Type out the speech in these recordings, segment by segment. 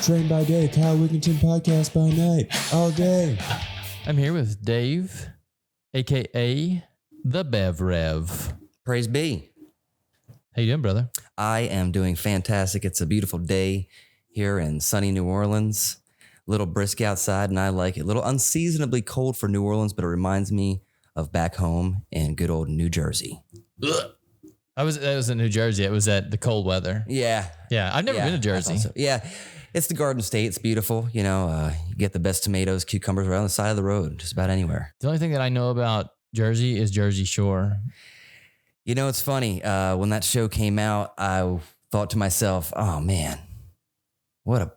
Trained by day, Kyle Wigginton podcast by night, all day. I'm here with Dave, a.k.a. the Bev Rev. Praise be. How you doing, brother? I am doing fantastic. It's a beautiful day here in sunny New Orleans. A little brisk outside, and I like it. A little unseasonably cold for New Orleans, but it reminds me of back home in good old New Jersey. Ugh. That was in New Jersey. It was at the cold weather. Yeah. Yeah, I've never been to Jersey. So. Yeah. It's the Garden State. It's beautiful. You know, you get the best tomatoes, cucumbers right on the side of the road, just about anywhere. The only thing that I know about Jersey is Jersey Shore. You know, it's funny. When that show came out, I thought to myself, oh, man, what a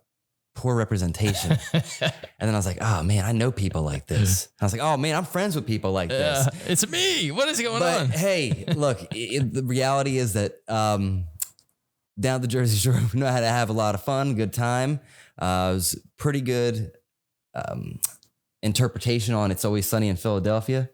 poor representation. And then I was like, oh, man, I know people like this. I was like, oh, man, I'm friends with people like this. It's me. What is going but on? Hey, look, the reality is that down the Jersey Shore, we know how to have a lot of fun, good time. It was pretty good interpretation on It's Always Sunny in Philadelphia.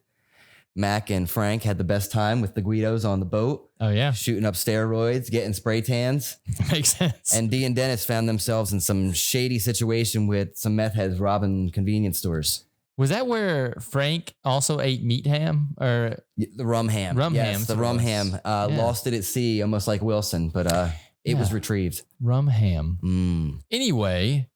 Mac and Frank had the best time with the Guidos on the boat. Oh, yeah. Shooting up steroids, getting spray tans. Makes sense. And Dee and Dennis found themselves in some shady situation with some meth heads robbing convenience stores. Was that where Frank also ate meat ham? Or The rum ham. Rum yes, ham. the rum ham. Lost it at sea, almost like Wilson, but it was retrieved. Rum ham. Anyway,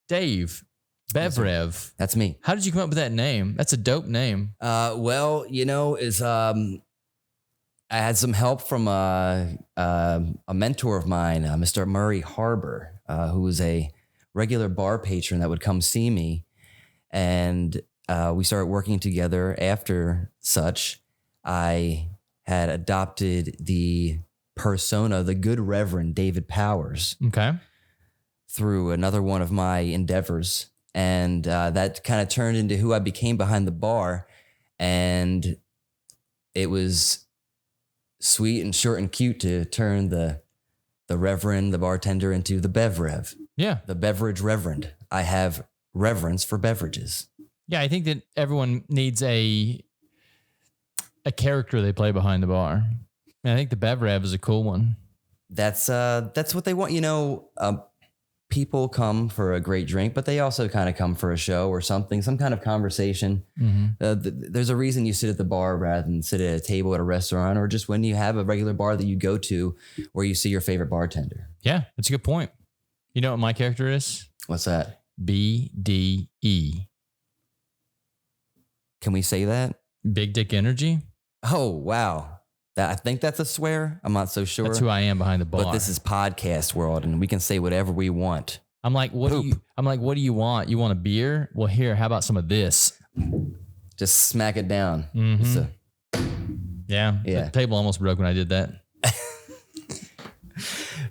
Dave, Bev Rev. That's me. How did you come up with that name? That's a dope name. Well, you know, I had some help from a mentor of mine, Mr. Murray Harbor, who was a regular bar patron that would come see me. And we started working together. After such, I had adopted the persona, the Good Reverend David Powers. Okay. Through another one of my endeavors. And that kind of turned into who I became behind the bar. And it was sweet and short and cute to turn the Reverend, the bartender, into the Bev Rev. Yeah. The beverage reverend. I have reverence for beverages. Yeah, I think that everyone needs a character they play behind the bar. And I think the Bev Rev is a cool one. That's what they want. You know, people come for a great drink, but they also kind of come for a show or something, some kind of conversation. Mm-hmm. There's a reason you sit at the bar rather than sit at a table at a restaurant, or just when you have a regular bar that you go to where you see your favorite bartender. Yeah, that's a good point. You know what my character is? What's that? BDE. Can we say that? Big Dick Energy. Oh, wow. I think that's a swear. I'm not so sure. That's who I am behind the bar. But this is podcast world, and we can say whatever we want. I'm like, what do you want? You want a beer? Well, here, how about some of this? Just smack it down. Mm-hmm. Yeah. The table almost broke when I did that.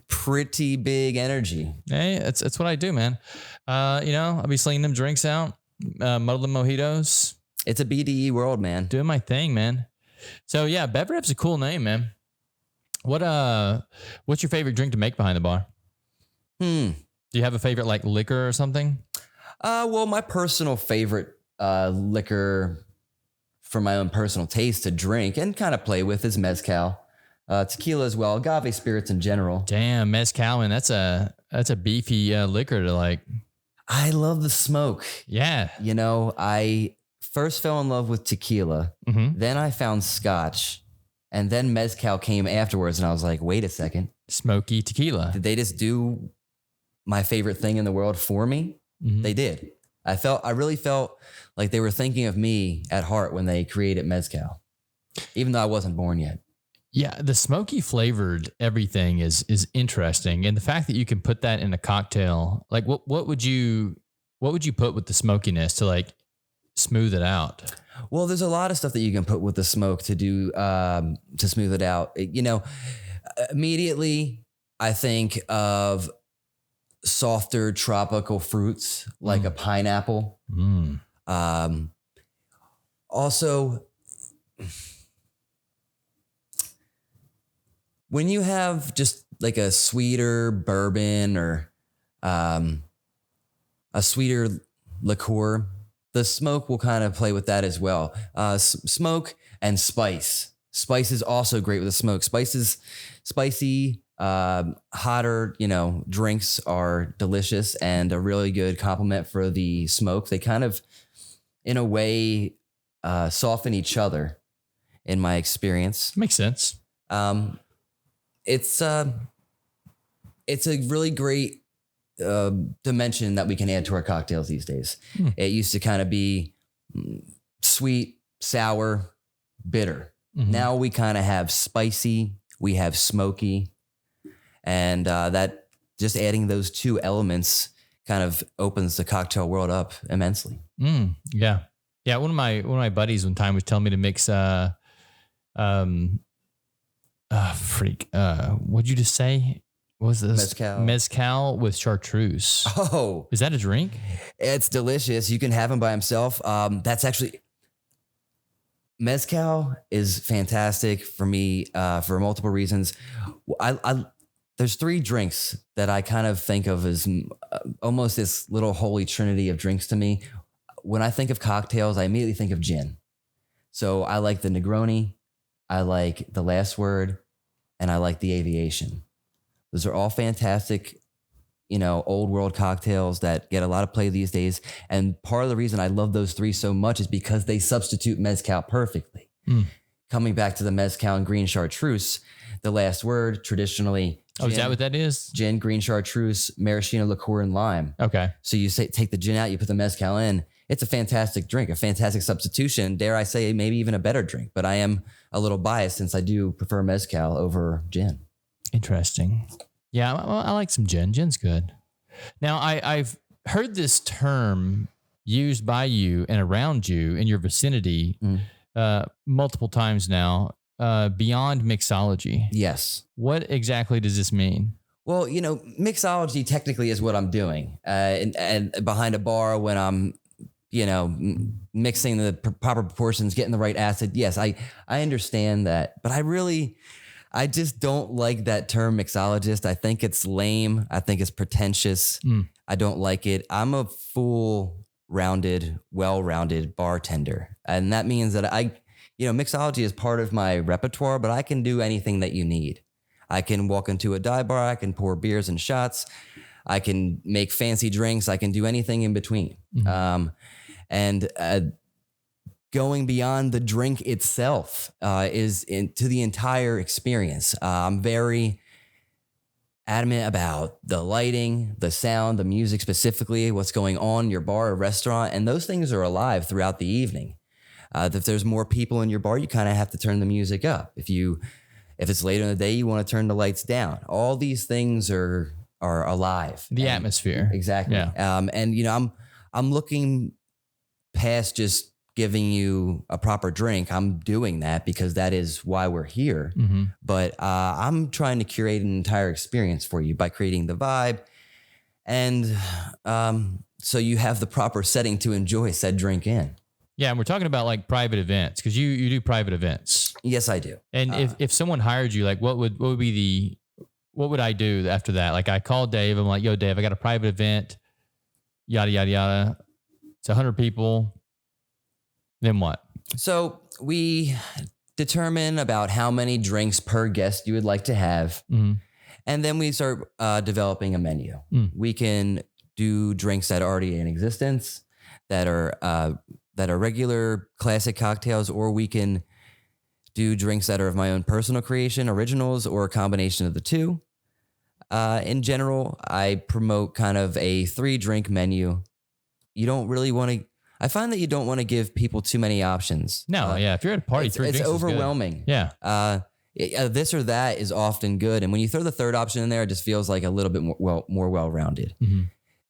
Pretty big energy. Hey, it's what I do, man. You know, I'll be slinging them drinks out, muddling mojitos. It's a BDE world, man. Doing my thing, man. So yeah, Bev Rev's a cool name, man. What's your favorite drink to make behind the bar? Do you have a favorite like liquor or something? Well, my personal favorite liquor for my own personal taste to drink and kind of play with is mezcal. Tequila as well, agave spirits in general. Damn, mezcal, man, that's a beefy liquor to like. I love the smoke. Yeah. You know, I first fell in love with tequila. Mm-hmm. Then I found scotch. And then mezcal came afterwards. And I was like, wait a second. Smoky tequila. Did they just do my favorite thing in the world for me? Mm-hmm. They did. I really felt like they were thinking of me at heart when they created mezcal, even though I wasn't born yet. Yeah, the smoky flavored everything is interesting. And the fact that you can put that in a cocktail, like what would you put with the smokiness to like smooth it out? Well, there's a lot of stuff that you can put with the smoke to do to smooth it out. You know, immediately I think of softer tropical fruits like a pineapple. Also, when you have just like a sweeter bourbon or a sweeter liqueur, the smoke will kind of play with that as well. Smoke and spice. Spice is also great with the smoke. Spice is spicy, Hotter, drinks are delicious and a really good complement for the smoke. They kind of, in a way, soften each other, in my experience. Makes sense. It's a really great dimension that we can add to our cocktails these days. It used to kind of be sweet, sour, bitter. Now we kind of have spicy, we have smoky, and that just adding those two elements kind of opens the cocktail world up immensely. Yeah. One of my buddies one time was telling me to mix what'd you just say? What was this? Mezcal with chartreuse. Oh, is that a drink? It's delicious. You can have him by himself. That's actually, mezcal is fantastic for me for multiple reasons. There's 3 drinks that I kind of think of as almost this little holy trinity of drinks to me. When I think of cocktails, I immediately think of gin. So I like the Negroni, I like the Last Word, and I like the Aviation. Those are all fantastic, old world cocktails that get a lot of play these days. And part of the reason I love those 3 so much is because they substitute mezcal perfectly. Coming back to the mezcal and green chartreuse, the Last Word traditionally. Gin, is that what that is? Gin, green chartreuse, maraschino liqueur, and lime. Okay. So you take the gin out, you put the mezcal in. It's a fantastic drink, a fantastic substitution. Dare I say, maybe even a better drink. But I am a little biased since I do prefer mezcal over gin. Interesting. Yeah, I like some gin. Gin's good. Now, I've heard this term used by you and around you in your vicinity multiple times now, beyond mixology. Yes. What exactly does this mean? Well, mixology technically is what I'm doing. And behind a bar when I'm, mixing the proper proportions, getting the right acid. Yes, I understand that. But I just don't like that term mixologist. I think it's lame. I think it's pretentious. I don't like it. I'm a full-rounded, well-rounded bartender. And that means that mixology is part of my repertoire, but I can do anything that you need. I can walk into a dive bar. I can pour beers and shots. I can make fancy drinks. I can do anything in between. Going beyond the drink itself is into the entire experience. I'm very adamant about the lighting, the sound, the music specifically, what's going on in your bar or restaurant. And those things are alive throughout the evening. If there's more people in your bar, you kind of have to turn the music up. If it's later in the day, you want to turn the lights down. All these things are alive. The atmosphere. Exactly. Yeah. I'm looking past just giving you a proper drink. I'm doing that because that is why we're here. But I'm trying to curate an entire experience for you by creating the vibe. And so you have the proper setting to enjoy said drink in. Yeah, and we're talking about like private events because you do private events. Yes, I do. And if someone hired you, like what would I do after that? Like I called Dave. I'm like, yo, Dave, I got a private event. Yada yada yada. It's 100 people. Then what? So we determine about how many drinks per guest you would like to have. And then we start developing a menu. We can do drinks that are already in existence, that are regular classic cocktails, or we can do drinks that are of my own personal creation, originals, or a combination of the two. In general, I promote kind of a 3-drink menu. You don't really want to. I find that you don't want to give people too many options. No, if you're at a party, 3 drinks it's overwhelming. Yeah. This or that is often good, and when you throw the third option in there, it just feels like a little bit more well-rounded.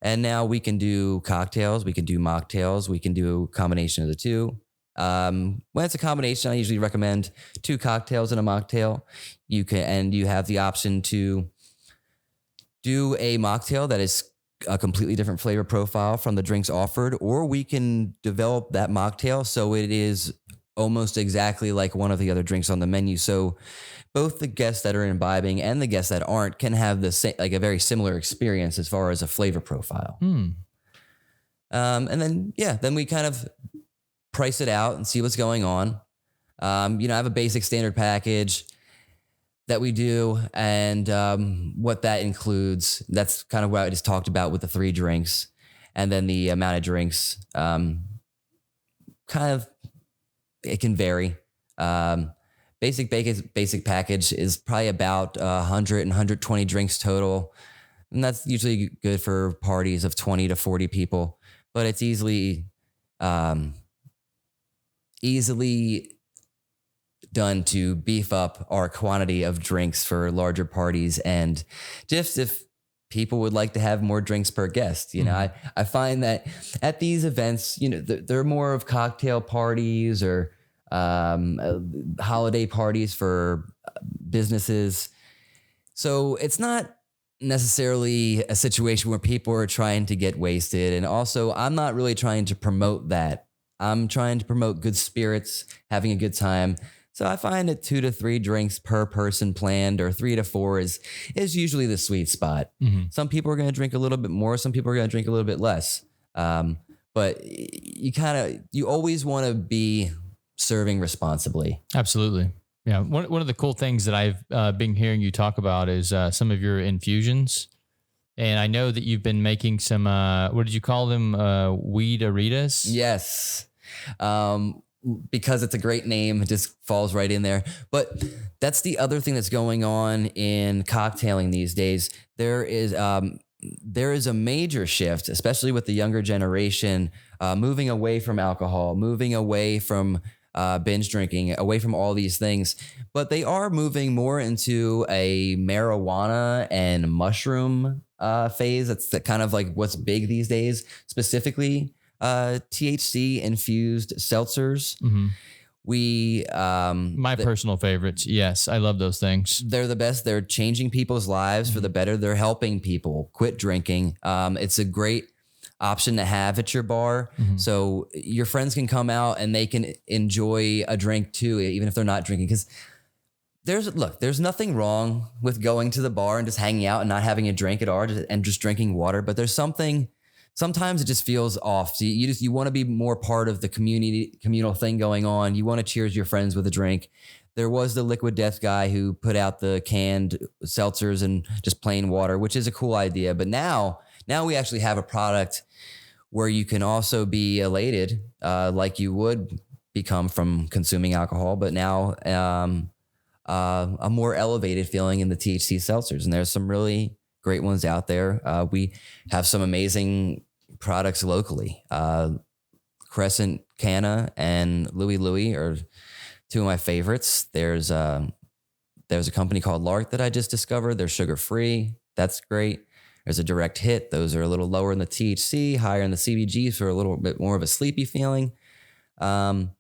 And now we can do cocktails, we can do mocktails, we can do a combination of the two. When it's a combination, I usually recommend 2 cocktails and a mocktail. You have the option to do a mocktail that is a completely different flavor profile from the drinks offered, or we can develop that mocktail so it is almost exactly like one of the other drinks on the menu. So both the guests that are imbibing and the guests that aren't can have the same, like a very similar experience as far as a flavor profile. And then we kind of price it out and see what's going on. I have a basic standard package. that we do and what that includes. That's kind of what I just talked about with the 3 drinks, and then the amount of drinks. Kind of, it can vary. Basic package is probably about 100 and 120 drinks total. And that's usually good for parties of 20 to 40 people, but it's easily done to beef up our quantity of drinks for larger parties. And just if people would like to have more drinks per guest, you know, I find that at these events, you know, they're more of cocktail parties or holiday parties for businesses. So it's not necessarily a situation where people are trying to get wasted. And also, I'm not really trying to promote that. I'm trying to promote good spirits, having a good time. So I find that 2 to 3 drinks per person planned, or 3 to 4 is usually the sweet spot. Some people are going to drink a little bit more. Some people are going to drink a little bit less. But you always want to be serving responsibly. Absolutely. Yeah. One of the cool things that I've been hearing you talk about is some of your infusions. And I know that you've been making some, what did you call them? Weed-aritas? Yes. Because it's a great name, it just falls right in there. But that's the other thing that's going on in cocktailing these days. There is a major shift, especially with the younger generation, moving away from alcohol, moving away from binge drinking, away from all these things. But they are moving more into a marijuana and mushroom phase. That's kind of like what's big these days, specifically THC infused seltzers. My personal favorites. Yes, I love those things. They're the best. They're changing people's lives for the better. They're helping people quit drinking. It's a great option to have at your bar. So your friends can come out and they can enjoy a drink too, even if they're not drinking. Because there's nothing wrong with going to the bar and just hanging out and not having a drink at all and just drinking water. But there's sometimes it just feels off. So you want to be more part of the communal thing going on. You want to cheers your friends with a drink. There was the Liquid Death guy who put out the canned seltzers and just plain water, which is a cool idea. But now we actually have a product where you can also be elated, like you would become from consuming alcohol, but now a more elevated feeling in the THC seltzers. And there's some really great ones out there. We have some amazing products locally. Crescent Canna and Louie Louie are 2 of my favorites. There's a company called Lark that I just discovered. They're sugar-free. That's great. There's a Direct Hit. Those are a little lower in the THC, higher in the CBG for a little bit more of a sleepy feeling. But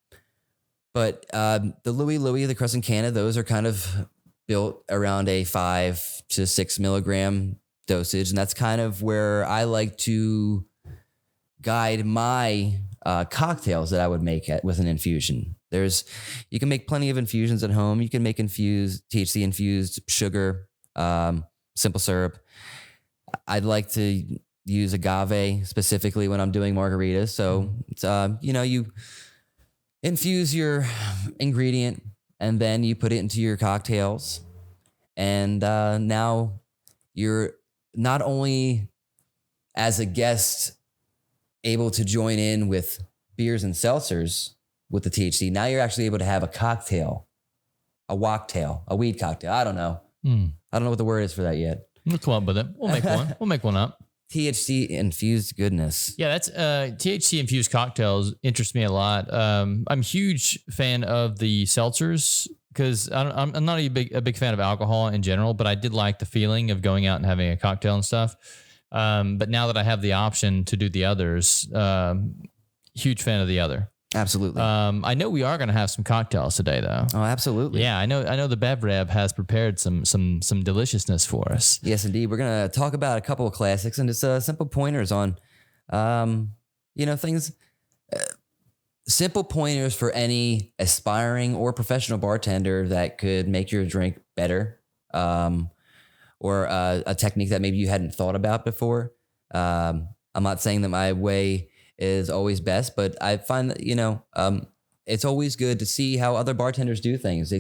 the Louie Louie, the Crescent Canna, those are kind of built around a 5 to 6 milligram dosage. And that's kind of where I like to guide my cocktails that I would make with an infusion. You can make plenty of infusions at home. You can make THC infused sugar, simple syrup. I'd like to use agave specifically when I'm doing margaritas. So it's, you infuse your ingredient and then you put it into your cocktails. And now you're not only as a guest able to join in with beers and seltzers with the THC, now you're actually able to have a cocktail, a wocktail, a weed cocktail. I don't know. I don't know what the word is for that yet. We'll come up with it. We'll make one. We'll make one up. THC infused goodness. Yeah, that's THC infused cocktails interest me a lot. I'm a huge fan of the seltzers because I'm not a big fan of alcohol in general, but I did like the feeling of going out and having a cocktail and stuff. But now that I have the option to do the others, huge fan of the other. Absolutely. I know we are going to have some cocktails today, though. Oh, absolutely. Yeah, I know. The Bev Rev has prepared some deliciousness for us. Yes, indeed. We're going to talk about a couple of classics and just simple pointers on, things. Simple pointers for any aspiring or professional bartender that could make your drink better, or a technique that maybe you hadn't thought about before. I'm not saying that my way is always best, but I find that, it's always good to see how other bartenders do things.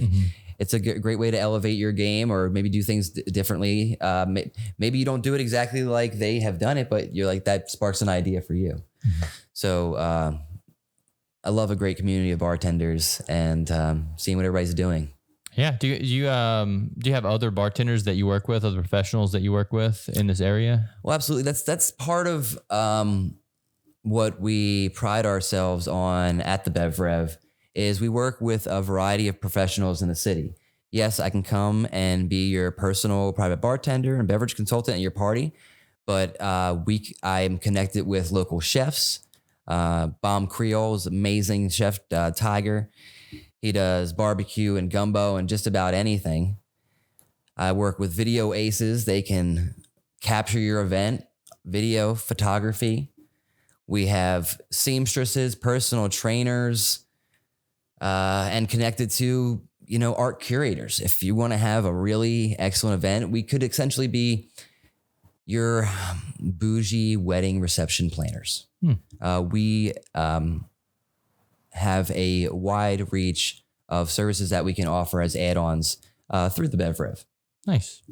it's a great way to elevate your game or maybe do things differently. Maybe you don't do it exactly like they have done it, but you're like, that sparks an idea for you. Mm-hmm. So I love a great community of bartenders and seeing what everybody's doing. Yeah. Do you have other bartenders that you work with, other professionals that you work with in this area? Well, absolutely. That's part of what we pride ourselves on at the Bev Rev is we work with a variety of professionals in the city. Yes, I can come and be your personal private bartender and beverage consultant at your party, but I'm connected with local chefs. Bomb Creole's amazing chef, Tiger. He does barbecue and gumbo and just about anything. I work with video aces. They can capture your event, video, photography. We have seamstresses, personal trainers, and connected to, art curators. If you want to have a really excellent event, we could essentially be your bougie wedding reception planners. We have a wide reach of services that we can offer as add-ons through the Bev Rev. Nice.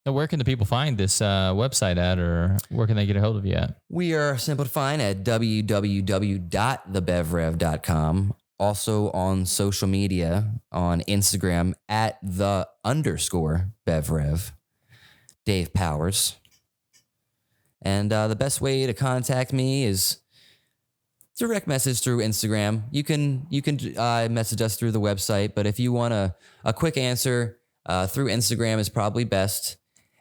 Now, where can the people find this website at, or where can they get a hold of you at? We are simple to find at www.thebevrev.com. Also on social media, on Instagram at _BevRev, Dave Powers. And the best way to contact me is direct message through Instagram. You can message us through the website, but if you want a quick answer through Instagram is probably best.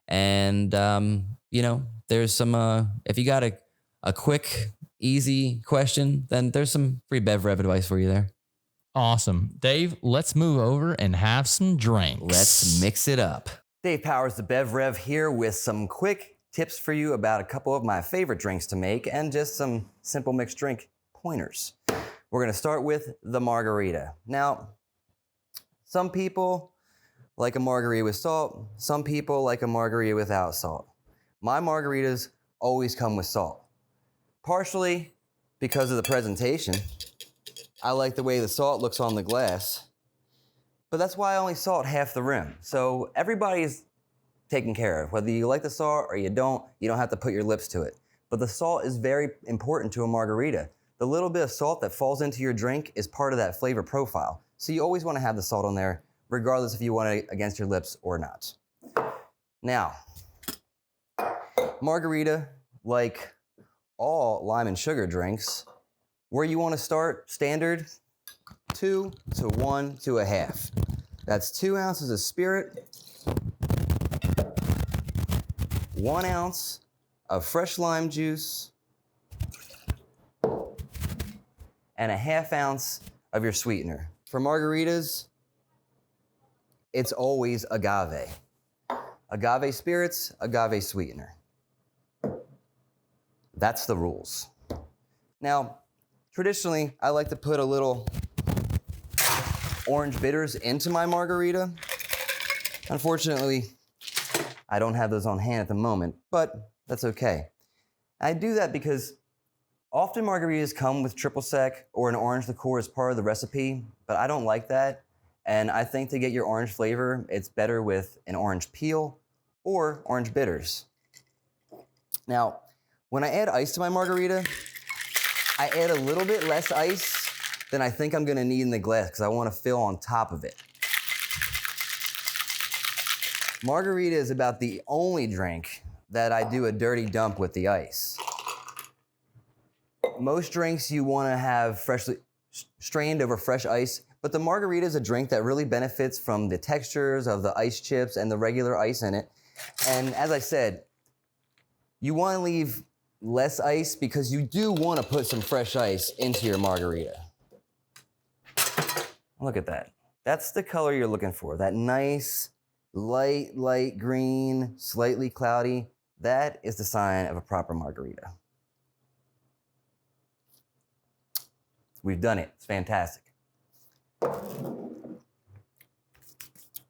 And there's some if you got a quick, easy question, then there's some free Bev Rev advice for you there. Awesome. Dave, let's move over and have some drinks. Let's mix it up. Dave Powers, the Bev Rev here with some quick tips for you about a couple of my favorite drinks to make and just some simple mixed drink pointers. We're going to start with the margarita. Now, some people like a margarita with salt. Some people like a margarita without salt. My margaritas always come with salt. Partially because of the presentation. I like the way the salt looks on the glass. But that's why I only salt half the rim. So everybody's taken care of. Whether you like the salt or you don't have to put your lips to it. But the salt is very important to a margarita. The little bit of salt that falls into your drink is part of that flavor profile. So you always want to have the salt on there, regardless if you want it against your lips or not. Now, margarita, like all lime and sugar drinks, where you want to start, standard, 2 to 1 to 1/2. That's 2 ounces of spirit, 1 ounce of fresh lime juice, and 1/2 ounce of your sweetener. For margaritas, it's always agave. Agave spirits, agave sweetener. That's the rules. Now, traditionally, I like to put a little orange bitters into my margarita. Unfortunately, I don't have those on hand at the moment, but that's okay. I do that because often margaritas come with triple sec or an orange liqueur as part of the recipe, but I don't like that. And I think to get your orange flavor, it's better with an orange peel or orange bitters. Now, when I add ice to my margarita, I add a little bit less ice than I think I'm gonna need in the glass because I want to fill on top of it. Margarita is about the only drink that I do a dirty dump with the ice. Most drinks you want to have freshly strained over fresh ice, but the margarita is a drink that really benefits from the textures of the ice chips and the regular ice in it. And as I said, you want to leave less ice because you do want to put some fresh ice into your margarita. Look at that. That's the color you're looking for. That nice, light green, slightly cloudy. That is the sign of a proper margarita. We've done it. It's fantastic.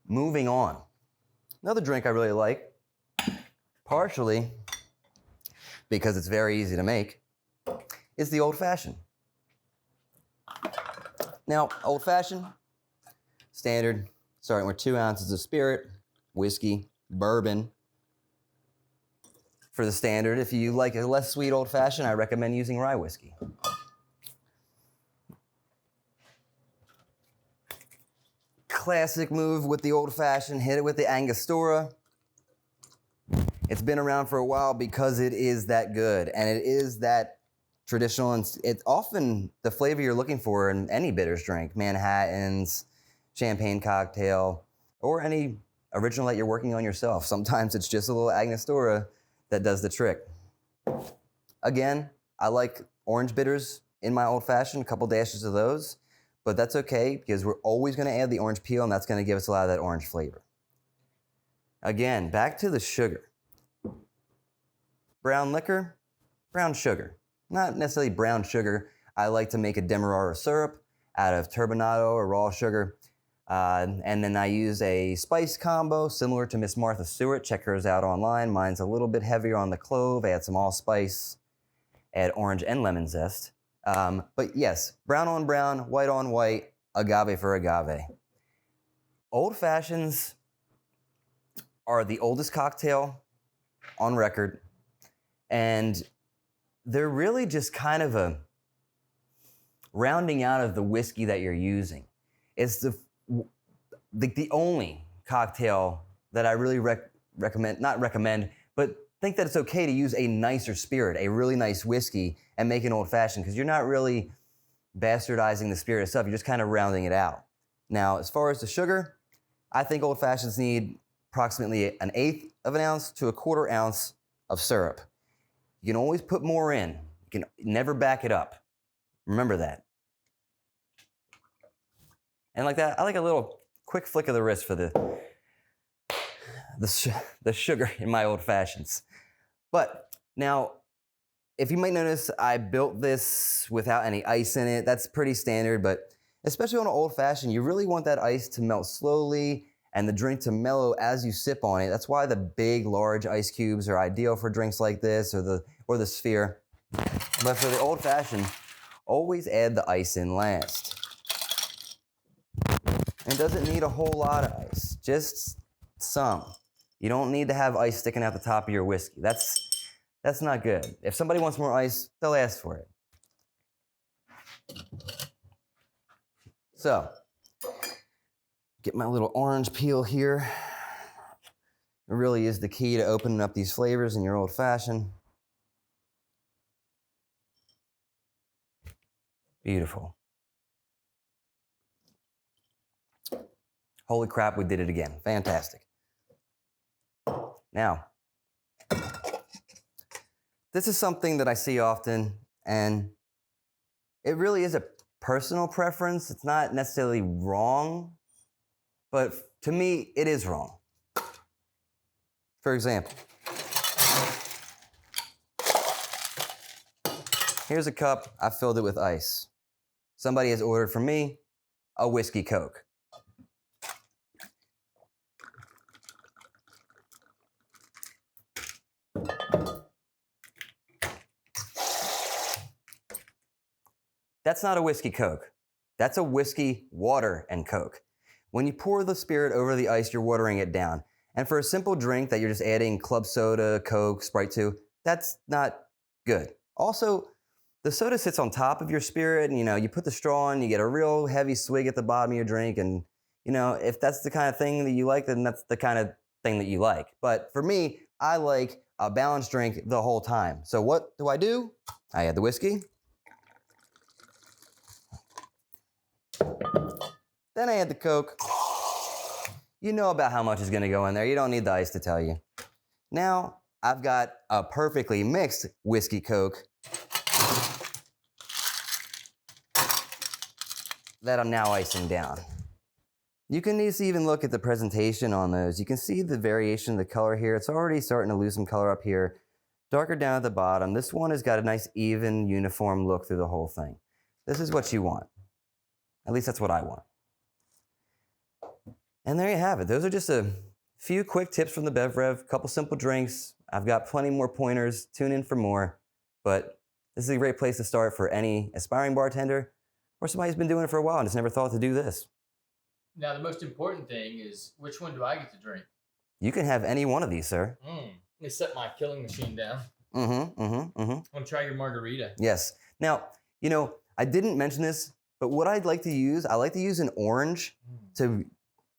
Moving on. Another drink I really like, partially because it's very easy to make, is the Old Fashioned. Now, Old Fashioned, standard, starting with 2 ounces of spirit, whiskey, bourbon. For the standard, if you like a less sweet old-fashioned, I recommend using rye whiskey. Classic move with the old-fashioned, hit it with the Angostura. It's been around for a while because it is that good, and it is that traditional, and it's often the flavor you're looking for in any bitters drink, Manhattans, champagne cocktail, or any original that you're working on yourself. Sometimes it's just a little Angostura that does the trick. Again, I like orange bitters in my old-fashioned, a couple dashes of those, but that's okay because we're always gonna add the orange peel, and that's gonna give us a lot of that orange flavor. Again, back to the sugar. Brown liquor, brown sugar. Not necessarily brown sugar. I like to make a demerara syrup out of turbinado or raw sugar. And then I use a spice combo similar to Miss Martha Stewart. Check hers out online. Mine's a little bit heavier on the clove. Add some allspice, add orange and lemon zest. But yes, brown on brown, white on white, agave for agave. Old fashions are the oldest cocktail on record. And they're really just kind of a rounding out of the whiskey that you're using. It's the only cocktail that I really not recommend, but think that it's okay to use a nicer spirit, a really nice whiskey, and make an old fashioned, because you're not really bastardizing the spirit itself, you're just kind of rounding it out. Now, as far as the sugar, I think old fashions need approximately 1/8 of an ounce to 1/4 ounce of syrup. You can always put more in. You can never back it up. Remember that. And like that, I like a little quick flick of the wrist for the sugar in my old fashions. But now, if you might notice, I built this without any ice in it. That's pretty standard, but especially on an old fashioned, you really want that ice to melt slowly and the drink to mellow as you sip on it. That's why the big, large ice cubes are ideal for drinks like this, or the sphere. But for the old fashioned, always add the ice in last. It doesn't need a whole lot of ice, just some. You don't need to have ice sticking out the top of your whiskey. That's not good. If somebody wants more ice, they'll ask for it. So, get my little orange peel here. It really is the key to opening up these flavors in your old fashioned. Beautiful. Holy crap, we did it again. Fantastic. Now, this is something that I see often, and it really is a personal preference. It's not necessarily wrong, but to me, it is wrong. For example, here's a cup. I filled it with ice. Somebody has ordered from me a whiskey Coke. That's not a whiskey Coke. That's a whiskey, water, and Coke. When you pour the spirit over the ice, you're watering it down. And for a simple drink that you're just adding club soda, Coke, Sprite to, that's not good. Also, the soda sits on top of your spirit, and you put the straw in, you get a real heavy swig at the bottom of your drink, and if that's the kind of thing that you like, then that's the kind of thing that you like. But for me, I like a balanced drink the whole time. So what do? I add the whiskey. Then I add the Coke. You know about how much is gonna go in there. You don't need the ice to tell you. Now, I've got a perfectly mixed whiskey Coke that I'm now icing down. You can even look at the presentation on those. You can see the variation of the color here. It's already starting to lose some color up here. Darker down at the bottom. This one has got a nice, even, uniform look through the whole thing. This is what you want. At least that's what I want. And there you have it. Those are just a few quick tips from the Bev Rev, a couple simple drinks. I've got plenty more pointers. Tune in for more. But this is a great place to start for any aspiring bartender or somebody who's been doing it for a while and just never thought to do this. Now, the most important thing is which one do I get to drink? You can have any one of these, sir. Let me set my killing machine down. I want to try your margarita. Yes. Now, I didn't mention this, but what I'd like to use, I like to use an orange to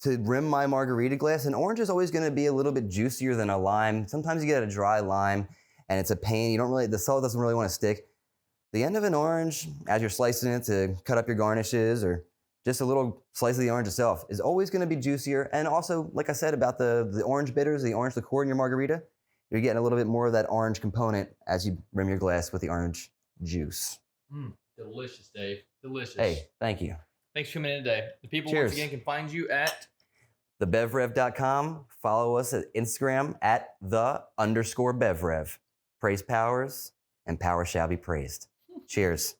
rim my margarita glass. An orange is always going to be a little bit juicier than a lime. Sometimes you get a dry lime and it's a pain. The salt doesn't really want to stick. The end of an orange, as you're slicing it to cut up your garnishes or just a little slice of the orange itself, is always going to be juicier. And also, like I said about the orange bitters, the orange liqueur in your margarita, you're getting a little bit more of that orange component as you rim your glass with the orange juice. Delicious, Dave. Delicious. Hey, thank you. Thanks for coming in today. The people, Cheers. once again, can find you at thebevrev.com. Follow us at Instagram at _BevRev. Praise Powers, and power shall be praised. Cheers.